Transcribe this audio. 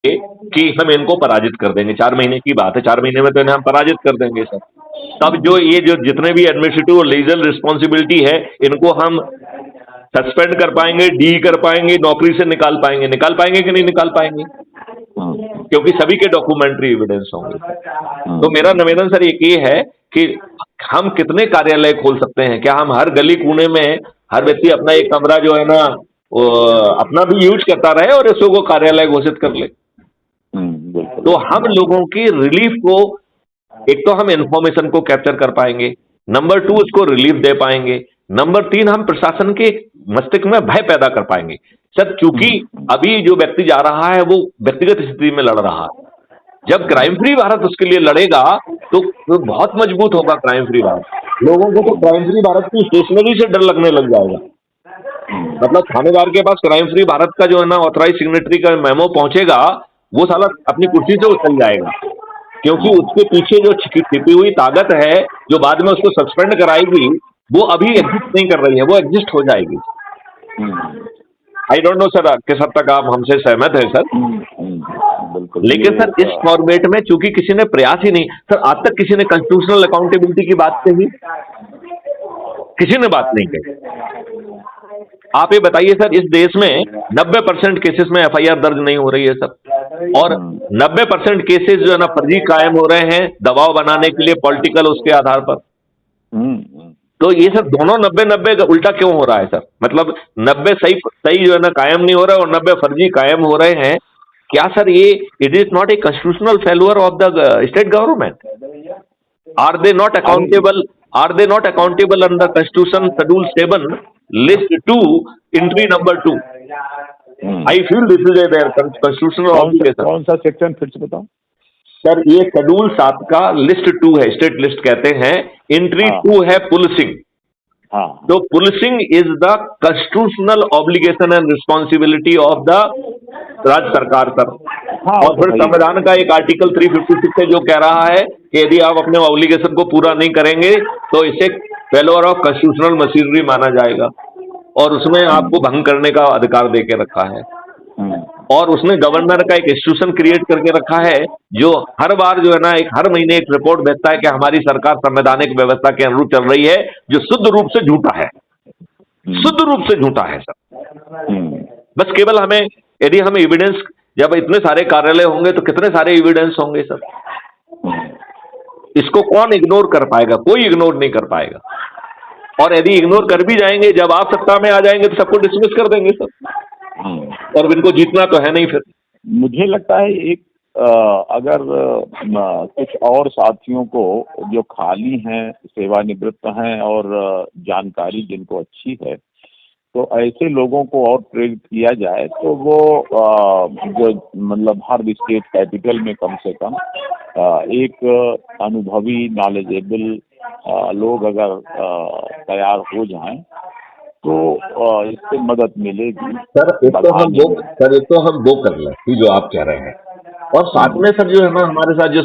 कि हम इनको पराजित कर देंगे, 4 महीने की बात है, 4 महीने में तो इन्हें हम पराजित कर देंगे सर। तब जो जितने भी एडमिनिस्ट्रेटिव और लीगल रिस्पॉन्सिबिलिटी है, इनको हम सस्पेंड कर पाएंगे, डी कर पाएंगे, नौकरी से निकाल पाएंगे कि नहीं निकाल पाएंगे, क्योंकि सभी के डॉक्यूमेंट्री एविडेंस होंगे। तो मेरा निवेदन सर एक ये है कि हम कितने कार्यालय खोल सकते हैं, क्या हम हर गली कोने में हर व्यक्ति अपना एक कमरा जो है ना वो अपना भी यूज करता रहे और इसको वो कार्यालय घोषित कर ले। तो हम लोगों की रिलीफ को, एक तो हम इंफॉर्मेशन को कैप्चर कर पाएंगे, नंबर 2 उसको रिलीफ दे पाएंगे, नंबर 3 हम प्रशासन के मस्तिष्क में भय पैदा कर पाएंगे सर। क्योंकि अभी जो व्यक्ति जा रहा है वो व्यक्तिगत स्थिति में लड़ रहा है, जब क्राइम फ्री भारत उसके लिए लड़ेगा तो बहुत मजबूत होगा क्राइम फ्री भारत। लोगों को तो क्राइम फ्री भारत की स्टेशनरी से डर लगने लग जाएगा। मतलब थानेदार के पास क्राइम फ्री भारत का जो है ना ऑथराइज सिग्नेटरी का मेमो पहुंचेगा, वो साला अपनी कुर्सी से उछल जाएगा, क्योंकि उसके पीछे जो छिपी हुई ताकत है जो बाद में उसको सस्पेंड कराएगी, वो अभी एग्जिस्ट नहीं कर रही है, वो एग्जिस्ट हो जाएगी। आई डोंट नो सर किस हद तक आप हमसे सहमत हैं सर। लेकिन सर इस फॉर्मेट में चूंकि किसी ने प्रयास ही नहीं सर, आज तक किसी ने कॉन्स्टिट्यूशनल अकाउंटेबिलिटी की बात कही, किसी ने बात नहीं कही। आप ये बताइए सर, इस देश में 90% केसेस में एफआईआर दर्ज नहीं हो रही है सर, और 90% केसेस जो है ना फर्जी कायम हो रहे हैं दबाव बनाने के लिए, पॉलिटिकल उसके आधार पर। तो ये सर दोनों 90-90 उल्टा क्यों हो रहा है सर? मतलब 90 सही जो है ना कायम नहीं हो रहा है और 90 फर्जी कायम हो रहे हैं। क्या सर ये it is not a constitutional failure of the state government? Are they not accountable? Are they not accountable under Constitution Schedule 7, List 2, Entry number 2? I feel this is their constitutional obligation. कौन सा section फिर से बताओ sir? ये schedule 7 का list 2 है, state list कहते हैं, एंट्री 2 है पुलिसिंग। तो policing is the constitutional obligation and responsibility of the राज्य सरकार सर। और फिर संविधान का एक आर्टिकल 356 है जो कह रहा है कि यदि आप अपने ऑब्लिगेशन को पूरा नहीं करेंगे तो इसे फेल्योर ऑफ कॉन्स्टिट्यूशनल मशीनरी माना जाएगा, और उसमें आपको भंग करने का अधिकार देके रखा है। और उसने गवर्नर का एक इंस्टीट्यूशन क्रिएट करके रखा है जो हर बार जो है ना हर महीने एक रिपोर्ट भेजता है कि हमारी सरकार संवैधानिक व्यवस्था के अनुरूप चल रही है, जो शुद्ध रूप से झूठा है, शुद्ध रूप से झूठा है सर। बस केवल हमें, यदि हम एविडेंस, जब इतने सारे कार्यालय होंगे तो कितने सारे एविडेंस होंगे सर, इसको कौन इग्नोर कर पाएगा? कोई इग्नोर नहीं कर पाएगा। और यदि इग्नोर कर भी जाएंगे, जब आप सत्ता में आ जाएंगे तो सबको डिसमिस कर देंगे सर, और इनको जीतना तो है नहीं फिर। मुझे लगता है एक अगर कुछ और साथियों को जो खाली हैं, सेवानिवृत्त हैं और जानकारी जिनको अच्छी है, तो ऐसे लोगों को और प्रेरित किया जाए तो वो जो मतलब हर स्टेट कैपिटल में कम से कम एक अनुभवी नॉलेजेबल लोग अगर तैयार हो जाएं तो इससे मदद मिलेगी सर। एक तो हम वो कर लें जो आप कह रहे हैं, और साथ में सर जो है ना हमारे साथ जो